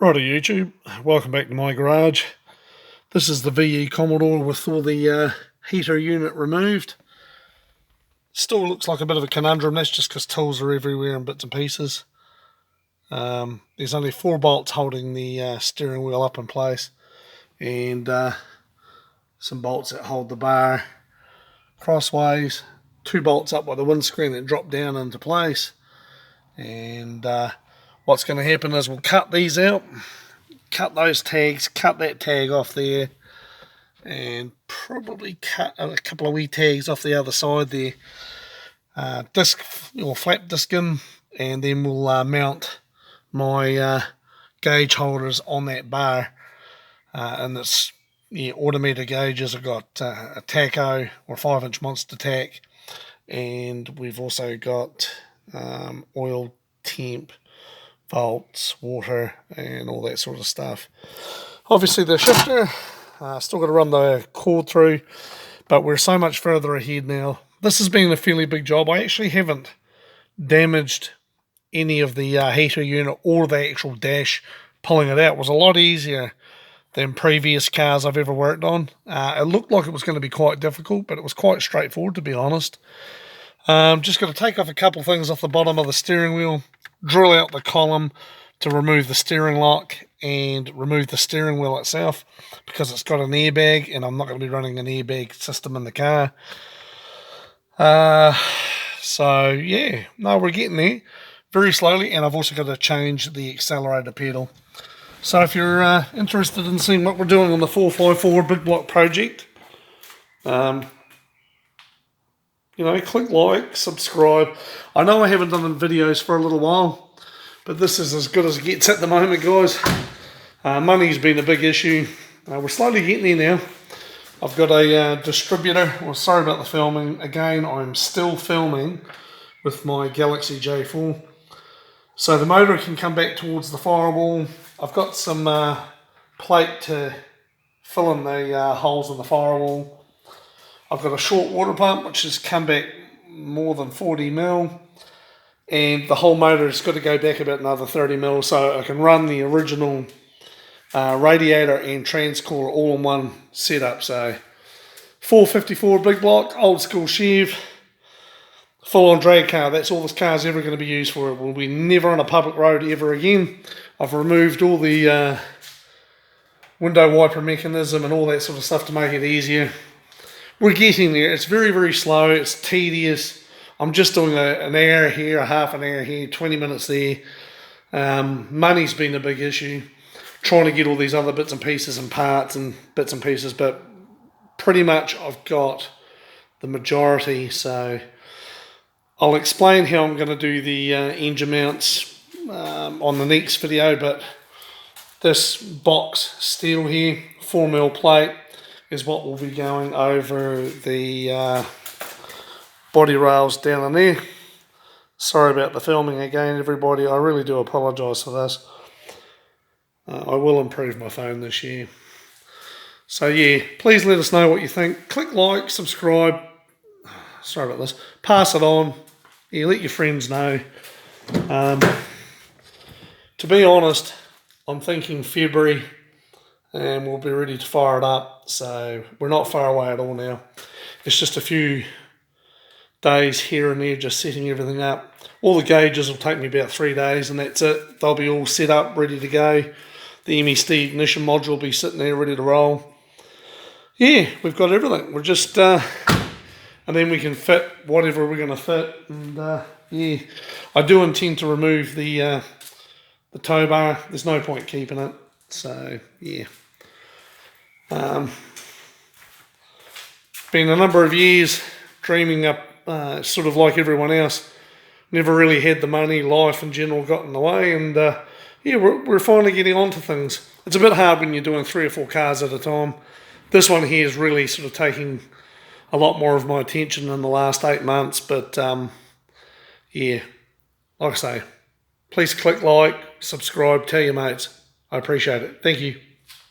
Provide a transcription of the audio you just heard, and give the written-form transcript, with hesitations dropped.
Righto YouTube, welcome back to my garage. This is the VE Commodore with all the heater unit removed. Still looks like a bit of a conundrum, that's just because tools are everywhere in bits and pieces. There's only 4 bolts holding the steering wheel up in place, and some bolts that hold the bar crossways, 2 bolts up by the windscreen that drop down into place. And what's going to happen is we'll cut these out, cut those tags, cut that tag off there, and probably cut a couple of wee tags off the other side there. Disc or flap disc in, and then we'll mount my gauge holders on that bar. And it's automated gauges. I've got a tacho or 5-inch monster tack, and we've also got oil, temp, volts, water, and all that sort of stuff. Obviously the shifter, still got to run the cord through, but we're so much further ahead now. This has been a fairly big job. I actually haven't damaged any of the heater unit or the actual dash. Pulling it out was a lot easier than previous cars I've ever worked on. It looked like it was going to be quite difficult, but it was quite straightforward, to be honest. Just got to take off a couple things off the bottom of the steering wheel, drill out the column to remove the steering lock and remove the steering wheel itself, because it's got an airbag and I'm not going to be running an airbag system in the car. So yeah, no, we're getting there very slowly, and I've also got to change the accelerator pedal. So if you're interested in seeing what we're doing on the 454 big block project, click like, subscribe. I know I haven't done videos for a little while, but this is as good as it gets at the moment, guys. Money's been a big issue. We're slowly getting there now. I've got a distributor. Well, sorry about the filming. Again, I'm still filming with my Galaxy J4. So the motor can come back towards the firewall. I've got some plate to fill in the holes in the firewall. I've got a short water pump which has come back more than 40 mil, and the whole motor has got to go back about another 30 mil, so I can run the original radiator and transcore all in one setup. So 454 big block, old school Chev, full on drag car. That's all this car's ever going to be used for. It will be never on a public road ever again. I've removed all the window wiper mechanism and all that sort of stuff to make it easier. We're getting there. It's very, very slow. It's tedious. I'm just doing an hour here, a half an hour here, 20 minutes there. Money's been a big issue, trying to get all these other bits and pieces and parts and bits and pieces, but pretty much I've got the majority. So I'll explain how I'm going to do the engine mounts on the next video, but this box steel here, 4mm plate, is what will be going over the body rails down in there. Sorry about the filming again, everybody. I really do apologise for this. I will improve my phone this year. So yeah, please let us know what you think. Click like, subscribe. Sorry about this. Pass it on. Yeah, let your friends know. To be honest, I'm thinking February, and we'll be ready to fire it up. So we're not far away at all now. It's just a few days here and there, just setting everything up. All the gauges will take me about 3 days, and that's it. They'll be all set up, ready to go. The MEST ignition module will be sitting there ready to roll. Yeah, we've got everything. We're just, and then we can fit whatever we're going to fit. And yeah, I do intend to remove the tow bar. There's no point keeping it. So yeah, been a number of years dreaming up, sort of like everyone else. Never really had the money. Life in general got in the way, and yeah, we're finally getting onto things. It's a bit hard when you're doing 3 or 4 cars at a time. This one here is really sort of taking a lot more of my attention in the last 8 months, but yeah, like I say, please click like, subscribe, tell your mates. I appreciate it. Thank you.